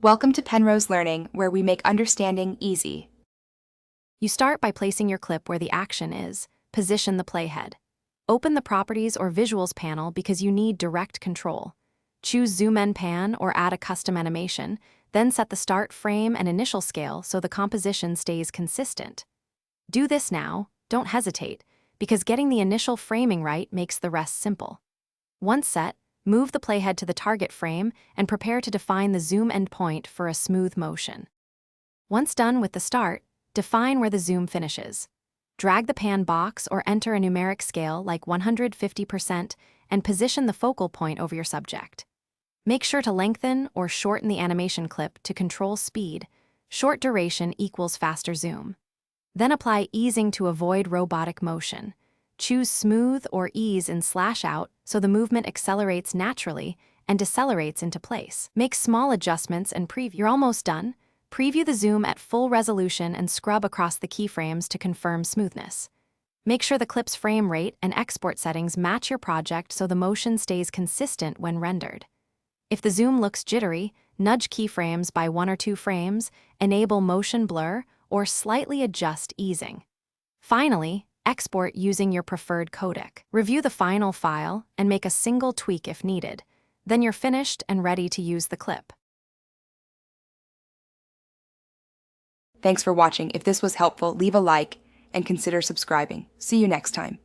Welcome to Penrose Learning, where we make understanding easy. You start by placing your clip where the action is. Position the playhead. Open the Properties or Visuals panel because you need direct control. Choose Zoom and Pan or add a custom animation, then set the start frame and initial scale so the composition stays consistent. Do this now, don't hesitate, because getting the initial framing right makes the rest simple. Once set, move the playhead to the target frame and prepare to define the zoom endpoint for a smooth motion. Once done with the start, define where the zoom finishes. Drag the pan box or enter a numeric scale like 150% and position the focal point over your subject. Make sure to lengthen or shorten the animation clip to control speed. Short duration equals faster zoom. Then apply easing to avoid robotic motion. Choose smooth or ease in slash out so the movement accelerates naturally and decelerates into place. Make small adjustments and preview. You're almost done. Preview the zoom at full resolution and scrub across the keyframes to confirm smoothness. Make sure the clip's frame rate and export settings match your project so the motion stays consistent when rendered. If the zoom looks jittery, nudge keyframes by 1 or 2 frames, enable motion blur, or slightly adjust easing. Finally, export using your preferred codec. Review the final file and make a single tweak if needed. Then you're finished and ready to use the clip. Thanks for watching. If this was helpful, leave a like and consider subscribing. See you next time.